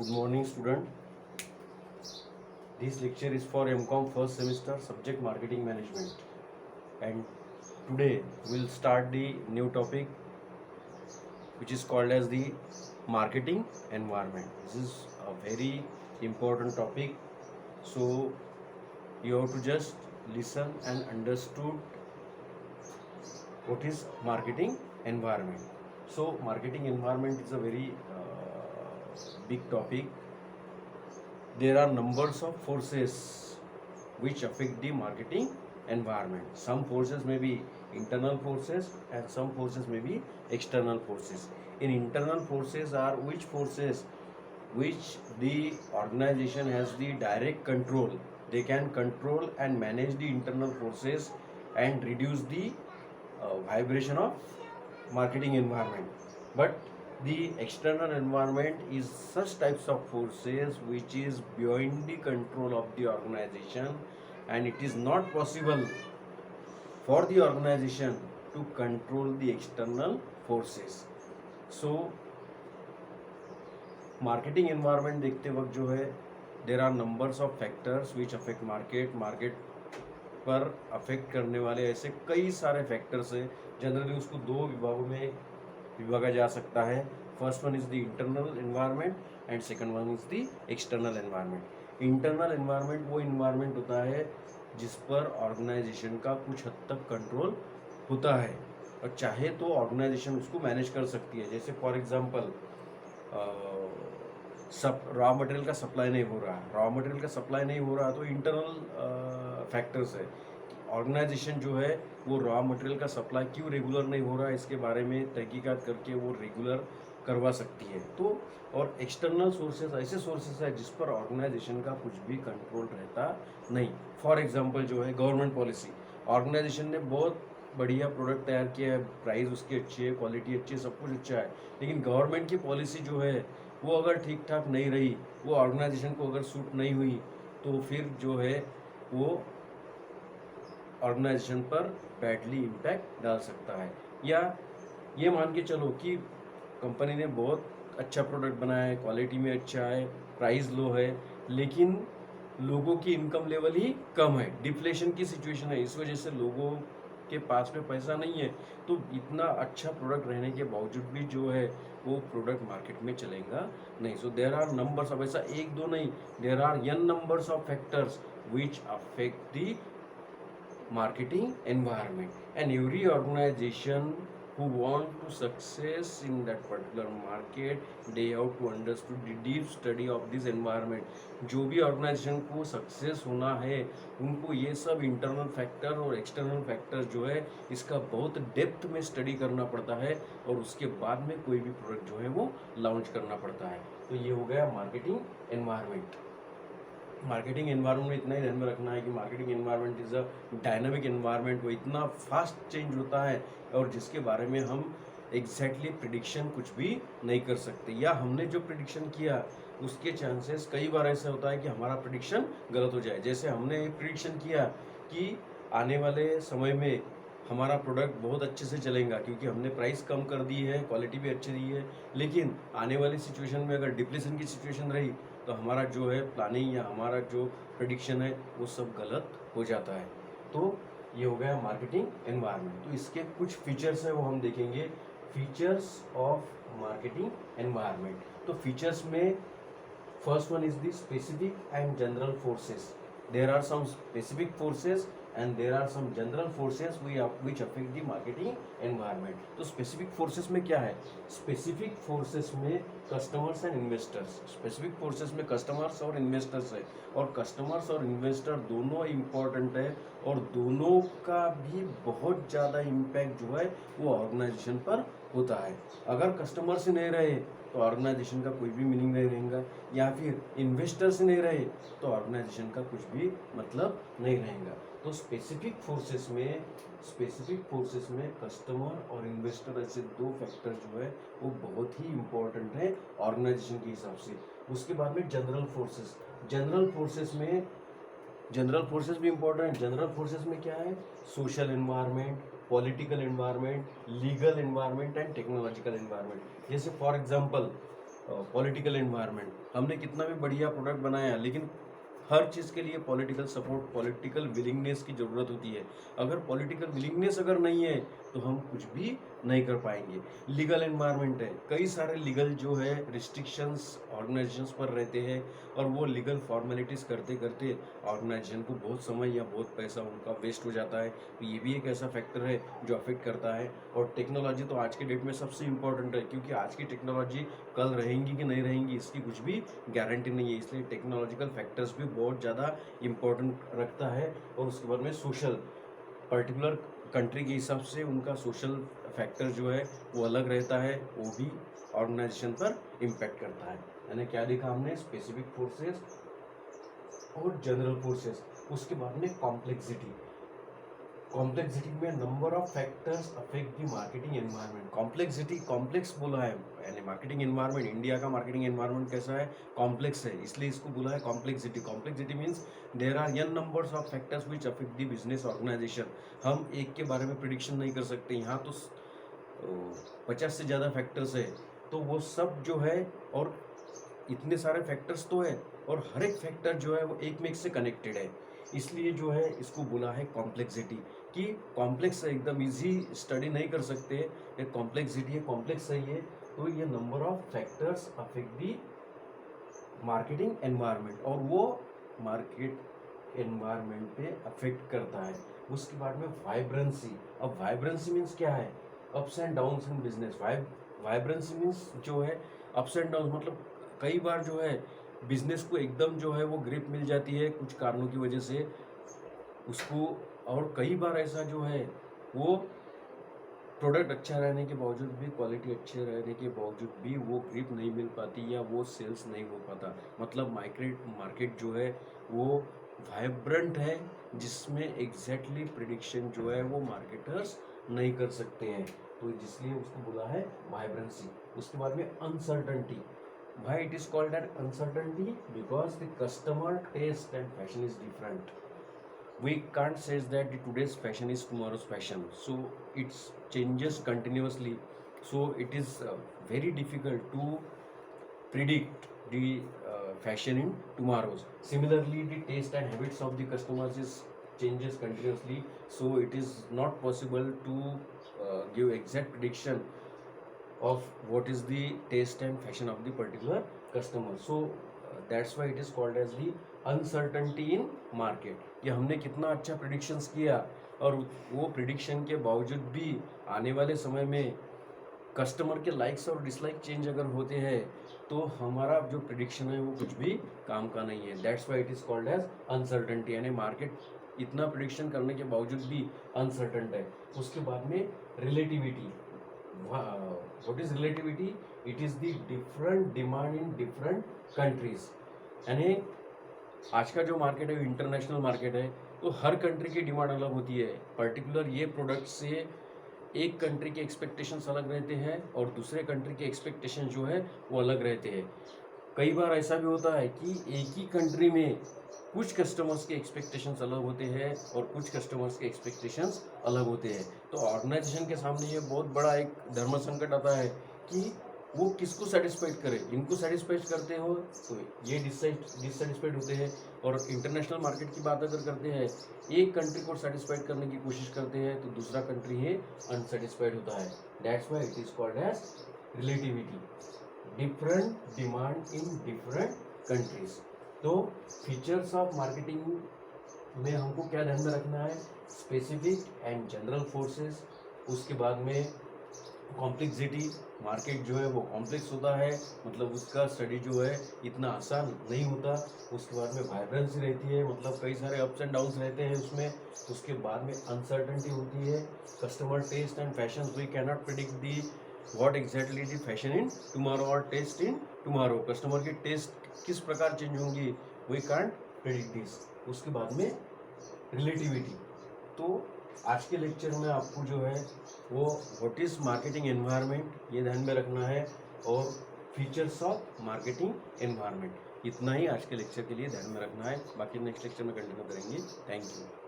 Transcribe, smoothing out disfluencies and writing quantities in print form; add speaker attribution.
Speaker 1: Good morning, student. This lecture is for MCOM first semester, subject marketing management. And today we'll start the new topic, which is called as the marketing environment. This is a very important topic. So you have to just listen and understood what is marketing environment. So marketing environment is a very big topic. There are numbers of forces which affect the marketing environment. Some forces may be internal forces and some forces may be external forces. In internal forces are which forces which the organization has the direct control. They can control and manage the internal forces and reduce the vibration of marketing environment. But the external environment is such types of forces which is beyond the control of the organization, and it is not possible for the organization to control the external forces. So marketing environment देखते वक्त जो है there are numbers of factors which affect market पर affect करने वाले ऐसे कई सारे फैक्टर्स हैं. जनरली उसको दो विभागों में विभागा जा सकता है. First one is the internal environment and second one is the external environment. Internal environment वो एनवायरनमेंट होता है जिस पर ऑर्गेनाइजेशन का कुछ हद तक कंट्रोल होता है और चाहे तो ऑर्गेनाइजेशन उसको मैनेज कर सकती है. जैसे फॉर एग्जांपल रॉ मटेरियल का सप्लाई नहीं हो रहा है. रॉ मटेरियल का सप्लाई नहीं हो रहा तो इंटरनल फैक्टर्स है. ऑर्गेनाइजेशन जो है वो रॉ मटेरियल का सप्लाई क्यों रेगुलर नहीं हो रहा है इसके बारे में तहकीकात करके वो रेगुलर करवा सकती है. तो और एक्सटर्नल सोर्सेज ऐसे सोर्सेज है जिस पर ऑर्गेनाइजेशन का कुछ भी कंट्रोल रहता नहीं. फॉर एग्जांपल जो है गवर्नमेंट पॉलिसी. ऑर्गेनाइजेशन ने बहुत बढ़िया प्रोडक्ट तैयार किया है, प्राइस उसकी अच्छी है, क्वालिटी अच्छी है, सब कुछ अच्छा है, लेकिन गवर्नमेंट की पॉलिसी जो है वो अगर ठीक ठाक नहीं रही, वो ऑर्गेनाइजेशन को अगर सूट नहीं हुई तो फिर जो है वो ऑर्गेनाइजेशन पर बैडली इम्पैक्ट डाल सकता है. या ये मान के चलो कि कंपनी ने बहुत अच्छा प्रोडक्ट बनाया है, क्वालिटी में अच्छा है, प्राइस लो है, लेकिन लोगों की इनकम लेवल ही कम है, डिफ्लेशन की सिचुएशन है, इस वजह से लोगों के पास में पैसा नहीं है, तो इतना अच्छा प्रोडक्ट रहने के बावजूद भी जो है वो प्रोडक्ट मार्केट में चलेगा नहीं. So there are numbers of, ऐसा एक दो नहीं, there are n numbers of factors which affect the marketing environment, and every organization who want to success in that particular market they have to understand the deep study of this environment. जो भी organisation को success होना है उनको ये सब internal factor और external factor जो है इसका बहुत डेप्थ में स्टडी करना पड़ता है और उसके बाद में कोई भी प्रोडक्ट जो है वो लॉन्च करना पड़ता है. तो ये हो गया मार्केटिंग एनवायरनमेंट. मार्केटिंग एनवायरनमेंट में इतना ही ध्यान में रखना है कि marketing environment is a dynamic environment. वो इतना फास्ट चेंज होता है और जिसके बारे में हम एग्जैक्टली प्रिडिक्शन कुछ भी नहीं कर सकते, या हमने जो प्रिडिक्शन किया उसके चांसेस कई बार ऐसा होता है कि हमारा प्रिडिक्शन गलत हो जाए. जैसे हमने प्रिडिक्शन किया कि आने वाले समय में हमारा प्रोडक्ट बहुत अच्छे से चलेगा क्योंकि हमने प्राइस कम कर दी है, क्वालिटी भी अच्छी दी है, लेकिन आने वाली सिचुएशन में अगर डिप्लेशन की सिचुएशन रही तो हमारा जो है प्लानिंग या हमारा जो प्रेडिक्शन है वो सब गलत हो जाता है. तो ये हो गया मार्केटिंग एनवायरनमेंट. तो इसके कुछ फीचर्स हैं वो हम देखेंगे. Features of marketing environment. तो फीचर्स में first one is the specific and general forces. There are some specific forces and there are some general forces which affect the marketing environment. तो specific forces में क्या है? specific forces में customers and investors. specific forces में customers और investors है और customers और investor दोनों important है और दोनों का भी बहुत ज़्यादा impact जो है वो organization पर होता है. अगर customers ही नहीं रहे तो ऑर्गेनाइजेशन का कोई भी मीनिंग नहीं रहेगा, या फिर इन्वेस्टर्स नहीं रहे तो ऑर्गेनाइजेशन का कुछ भी मतलब नहीं रहेगा. तो स्पेसिफिक फोर्सेस में कस्टमर और इन्वेस्टर ऐसे दो फैक्टर जो है वो बहुत ही इम्पोर्टेंट है ऑर्गेनाइजेशन के हिसाब से. उसके बाद में जनरल फोर्सेस भी इम्पोर्टेंट. जनरल फोर्सेस में क्या है? Social environment, political environment, legal environment and technological environment. जैसे फॉर एग्जांपल पॉलिटिकल एनवायरनमेंट, हमने कितना भी बढ़िया प्रोडक्ट बनाया लेकिन हर चीज़ के लिए पॉलिटिकल सपोर्ट, पॉलिटिकल विलिंगनेस की ज़रूरत होती है। अगर पॉलिटिकल विलिंगनेस अगर नहीं है तो हम कुछ भी नहीं कर पाएंगे। लीगल एनवायरनमेंट है, कई सारे लीगल जो है रिस्ट्रिक्शंस ऑर्गेनाइजेशंस पर रहते हैं और वो लीगल फॉर्मेलिटीज़ करते करते ऑर्गेनाइजेशन को बहुत समय या बहुत पैसा उनका वेस्ट हो जाता है। तो ये भी एक ऐसा फैक्टर है जो अफेक्ट करता है। और टेक्नोलॉजी तो आज के डेट में सबसे इम्पोर्टेंट है, क्योंकि आज की टेक्नोलॉजी कल रहेंगी कि नहीं रहेंगी इसकी कुछ भी गारंटी नहीं है। इसलिए टेक्नोलॉजिकल फैक्टर्स भी बहुत ज़्यादा इम्पोर्टेंट रखता है। और उसके बाद में सोशल, पर्टिकुलर कंट्री के हिसाब से उनका सोशल फैक्टर जो है वो अलग रहता है, वो भी ऑर्गेनाइजेशन पर इम्पैक्ट करता है। यानी क्या देखा हमने, स्पेसिफिक फोर्सेस और जनरल फोर्सेस। उसके बाद में कॉम्प्लेक्सिटी, कॉम्प्लेक्सिटी में number of factors affect the marketing environment. Complexity, complex बोला है यानी मार्केटिंग एनवायरनमेंट, इंडिया का मार्केटिंग एनवायरनमेंट कैसा है, कॉम्प्लेक्स है, इसलिए इसको बोला है complexity. Complexity means there are n numbers of factors which affect the business organisation. हम एक के बारे में प्रिडिक्शन नहीं कर सकते, यहाँ तो 50 से ज़्यादा फैक्टर्स है, तो वो सब जो है, और इतने सारे फैक्टर्स तो है और हर एक फैक्टर जो है वो एक में एक से कनेक्टेड है, इसलिए जो है इसको बोला है कॉम्प्लेक्सिटी। कि कॉम्प्लेक्स है, एकदम इजी स्टडी नहीं कर सकते, ये कॉम्प्लेक्सिटी है, कॉम्प्लेक्स सही है। तो ये number of factors affect the marketing environment, और वो मार्केट एनवायरनमेंट पे अफेक्ट करता है। उसके बाद में वाइब्रेंसी। अब वाइब्रेंसी मीन्स क्या है, ups and downs in business. Vibrancy means जो है अप्स एंड डाउन्स, मतलब कई बार जो है बिजनेस को एकदम जो है वो ग्रिप मिल जाती है कुछ कारणों की वजह से उसको, और कई बार ऐसा जो है वो प्रोडक्ट अच्छा रहने के बावजूद भी, क्वालिटी अच्छे रहने के बावजूद भी वो ग्रिप नहीं मिल पाती या वो सेल्स नहीं हो पाता। मतलब मार्केट जो है वो वाइब्रेंट है, जिसमें एग्जैक्टली प्रिडिक्शन जो है वो मार्केटर्स नहीं कर सकते हैं, तो इसलिए उसको बोला है वाइब्रेंसी। उसके बाद में uncertainty. Why it is called an uncertainty? Because the customer taste and fashion is different. We can't say that today's fashion is tomorrow's fashion, so it changes continuously. So it is very difficult to predict the fashion in tomorrow's. Similarly, the taste and habits of the customers is changes continuously, so it is not possible to give exact prediction of what is the taste and fashion of the particular customer. So that's why it is called as the uncertainty in market. ये हमने कितना अच्छा predictions किया और वो prediction के बावजूद भी आने वाले समय में कस्टमर के लाइक्स और डिसलाइक चेंज अगर होते हैं तो हमारा जो प्रिडिक्शन है वो कुछ भी काम का नहीं है। That's why it is called as uncertainty, यानी मार्केट इतना प्रिडिक्शन करने के बावजूद भी अनसर्टेंट है। उसके बाद में relativity. What is relativity? It is the different demand in different countries. यानी आज का जो मार्केट है इंटरनेशनल मार्केट है, तो हर कंट्री की डिमांड अलग होती है। पर्टिकुलर ये प्रोडक्ट से एक कंट्री के एक्सपेक्टेशंस अलग रहते हैं और दूसरे कंट्री के एक्सपेक्टेशन जो है वो अलग रहते हैं। कई बार ऐसा भी होता है कि एक ही कंट्री में कुछ कस्टमर्स के एक्सपेक्टेशंस अलग होते हैं और कुछ कस्टमर्स के एक्सपेक्टेशंस अलग होते हैं। तो ऑर्गेनाइजेशन के सामने ये बहुत बड़ा एक धर्म संकट आता है कि वो किसको सेटिस्फाइड करे। इनको सेटिस्फाइड करते हो तो ये डिससेटिस्फाइड होते हैं, और इंटरनेशनल मार्केट की बात अगर करते हैं, एक कंट्री को सेटिस्फाइड करने की कोशिश करते हैं तो दूसरा कंट्री ही अनसेटिस्फाइड होता है। That's why it is called as relativity, different demand in different countries. तो फीचर्स ऑफ मार्केटिंग में हमको क्या ध्यान में रखना है, स्पेसिफिक एंड जनरल फोर्सेस। उसके बाद में कॉम्प्लेक्सिटी, मार्केट जो है वो कॉम्प्लेक्स होता है, मतलब उसका स्टडी जो है इतना आसान नहीं होता। उसके बाद में वाइब्रेंसी रहती है, मतलब कई सारे अप्स एंड डाउन्स रहते हैं उसमें। उसके बाद में अनसर्टेनिटी होती है, customer taste and fashion, we can not predict the what exactly the fashion in tomorrow और टेस्ट इन टुमारो। कस्टमर की टेस्ट किस प्रकार चेंज होंगी, वी कैंट प्रिडिक्ट दिस। उसके बाद में रिलेटिविटी। तो आज के लेक्चर में आपको जो है वो व्हाट इज़ मार्केटिंग एनवायरनमेंट ये ध्यान में रखना है, और फीचर्स ऑफ मार्केटिंग एनवायरनमेंट, इतना ही आज के लेक्चर के लिए ध्यान में रखना है। बाकी नेक्स्ट लेक्चर में कंटिन्यू करेंगे। Thank you.